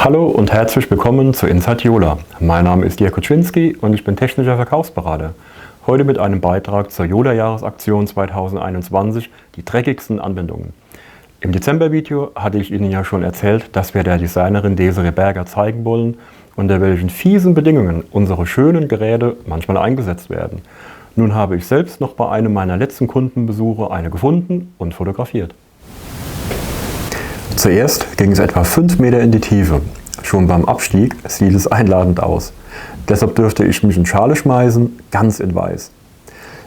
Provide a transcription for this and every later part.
Hallo und herzlich willkommen zu Inside Jola. Mein Name ist Dirk Kuczynski und ich bin technischer Verkaufsberater. Heute mit einem Beitrag zur Jola-Jahresaktion 2021, die dreckigsten Anwendungen. Im Dezember-Video hatte ich Ihnen ja schon erzählt, dass wir der Designerin Desiree Berger zeigen wollen, unter welchen fiesen Bedingungen unsere schönen Geräte manchmal eingesetzt werden. Nun habe ich selbst noch bei einem meiner letzten Kundenbesuche eine gefunden und fotografiert. Zuerst ging es etwa 5 Meter in die Tiefe. Schon beim Abstieg sieht es einladend aus. Deshalb dürfte ich mich in Schale schmeißen, ganz in weiß.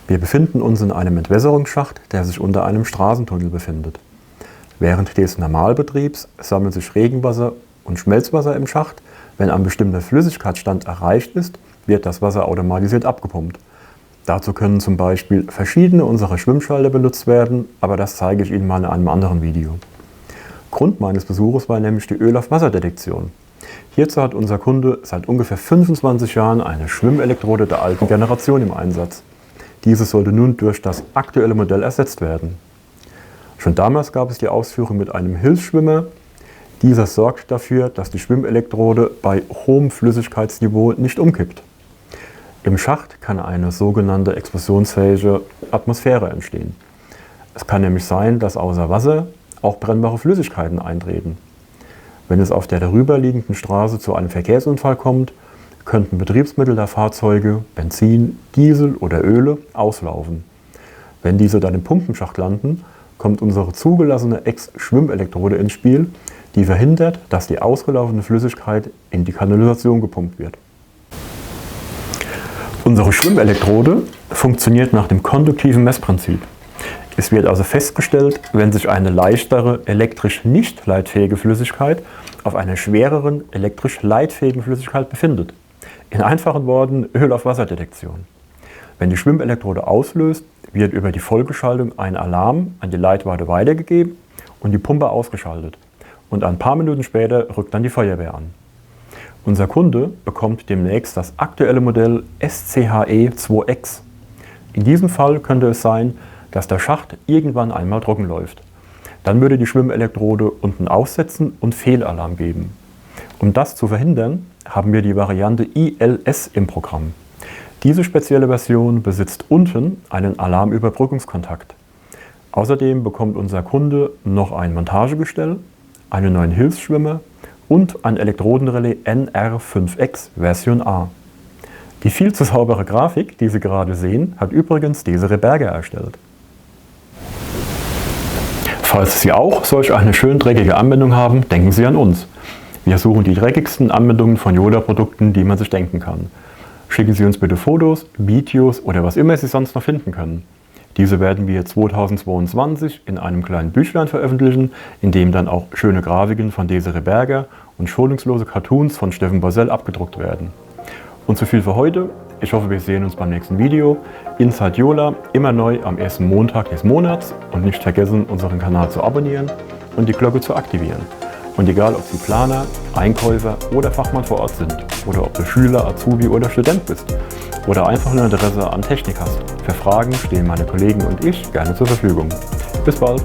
Wir befinden uns in einem Entwässerungsschacht, der sich unter einem Straßentunnel befindet. Während des Normalbetriebs sammelt sich Regenwasser und Schmelzwasser im Schacht. Wenn ein bestimmter Flüssigkeitsstand erreicht ist, wird das Wasser automatisiert abgepumpt. Dazu können zum Beispiel verschiedene unserer Schwimmschalter benutzt werden, aber das zeige ich Ihnen mal in einem anderen Video. Grund meines Besuches war nämlich die Öl-auf-Wasser-Detektion. Hierzu hat unser Kunde seit ungefähr 25 Jahren eine Schwimmelektrode der alten Generation im Einsatz. Diese sollte nun durch das aktuelle Modell ersetzt werden. Schon damals gab es die Ausführung mit einem Hilfsschwimmer. Dieser sorgt dafür, dass die Schwimmelektrode bei hohem Flüssigkeitsniveau nicht umkippt. Im Schacht kann eine sogenannte explosionsfähige Atmosphäre entstehen. Es kann nämlich sein, dass außer Wasser auch brennbare Flüssigkeiten eintreten. Wenn es auf der darüberliegenden Straße zu einem Verkehrsunfall kommt, könnten Betriebsmittel der Fahrzeuge, Benzin, Diesel oder Öle auslaufen. Wenn diese dann im Pumpenschacht landen, kommt unsere zugelassene Ex-Schwimmelektrode ins Spiel, die verhindert, dass die ausgelaufene Flüssigkeit in die Kanalisation gepumpt wird. Unsere Schwimmelektrode funktioniert nach dem konduktiven Messprinzip. Es wird also festgestellt, wenn sich eine leichtere, elektrisch nicht leitfähige Flüssigkeit auf einer schwereren, elektrisch leitfähigen Flüssigkeit befindet. In einfachen Worten Öl-auf-Wasser-Detektion. Wenn die Schwimmelektrode auslöst, wird über die Vollgeschaltung ein Alarm an die Leitwarte weitergegeben und die Pumpe ausgeschaltet. Und ein paar Minuten später rückt dann die Feuerwehr an. Unser Kunde bekommt demnächst das aktuelle Modell SCHE 2X. In diesem Fall könnte es sein, dass der Schacht irgendwann einmal trocken läuft. Dann würde die Schwimmelektrode unten aussetzen und Fehlalarm geben. Um das zu verhindern, haben wir die Variante ILS im Programm. Diese spezielle Version besitzt unten einen Alarmüberbrückungskontakt. Außerdem bekommt unser Kunde noch ein Montagegestell, einen neuen Hilfsschwimmer und ein Elektrodenrelais NR5X Version A. Die viel zu saubere Grafik, die Sie gerade sehen, hat übrigens Desiree Berger erstellt. Falls Sie auch solch eine schön dreckige Anwendung haben, denken Sie an uns. Wir suchen die dreckigsten Anwendungen von Jola-Produkten, die man sich denken kann. Schicken Sie uns bitte Fotos, Videos oder was immer Sie sonst noch finden können. Diese werden wir 2022 in einem kleinen Büchlein veröffentlichen, in dem dann auch schöne Grafiken von Desiree Berger und schonungslose Cartoons von Steffen Borsell abgedruckt werden. Und so viel für heute. Ich hoffe, wir sehen uns beim nächsten Video. Inside Jola, immer neu am ersten Montag des Monats. Und nicht vergessen, unseren Kanal zu abonnieren und die Glocke zu aktivieren. Und egal, ob Sie Planer, Einkäufer oder Fachmann vor Ort sind, oder ob du Schüler, Azubi oder Student bist, oder einfach nur Interesse an Technik hast, für Fragen stehen meine Kollegen und ich gerne zur Verfügung. Bis bald!